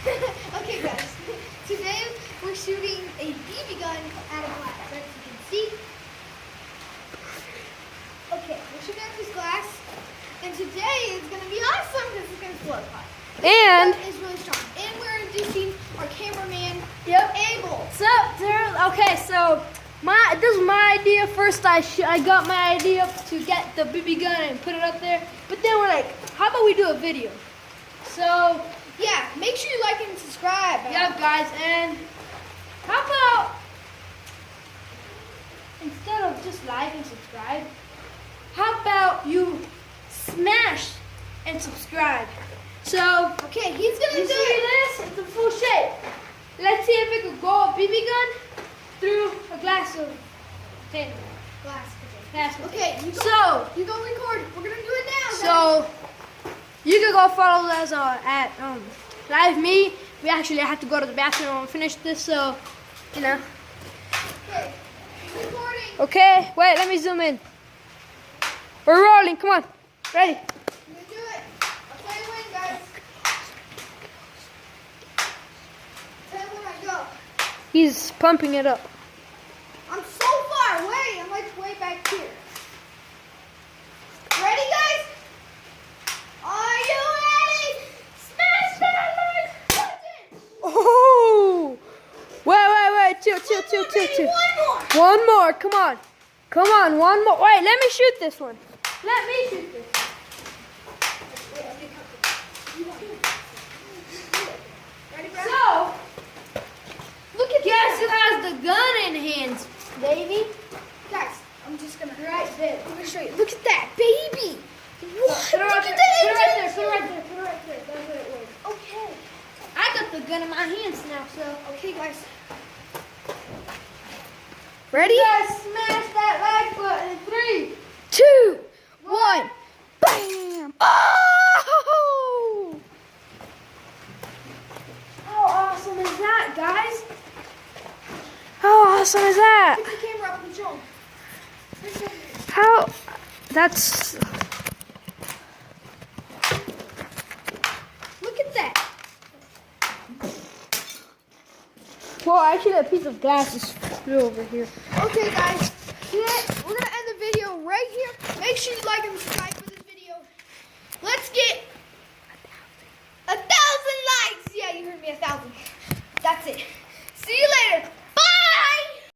Okay, guys. Today we're shooting a BB gun out of glass, as you can see. Okay, we're shooting out this glass, and today is going to be awesome because it's going to blow apart. And It's really strong. And we're introducing our cameraman, Yep. Abel. okay, so this was my idea. First, I got my idea to get the BB gun and put it up there. But then we're like, how about we do a video? So Yeah, make sure you like and subscribe. yeah, guys, and how about instead of just like and subscribe, how about you smash and subscribe? So Okay, he's going to you do see it. this? It's a full shape. Let's see if it could go a BB gun through a glass of container. Glass. Glass Okay, So you go record. We're going to do it now. guys. So you can go follow us at Live Me. We actually have to go to the bathroom and finish this, so you know. Okay, recording. Okay, wait, let me zoom in. We're rolling. Come on, ready? I'm going to do it. I'll tell you when, guys. Tell you when I go. He's pumping it up. I'm so far away. I'm like way back here. Ready, guys? Are you ready? Smash that like button. Oh! Wait, chill. One more. One more. Come on, one more. Wait, let me shoot this one. Let me shoot this. Ready, bro? So, look at guess who has the gun in hands, baby? Guys, I'm just gonna. Right there. I'm gonna show you. Look at that, baby. What? Put it Look right at there. that engine. Put it right there. That's what it was. Okay. I got the gun in my hands now, so. Okay, guys. Ready? Guys, smash that like button. 3, 2, 1. Bam! Oh! How awesome is that, guys? How awesome is that? Pick the camera up and show 'em. How? That's. Look at that. Well, actually, a piece of glass is flew over here. Okay, guys.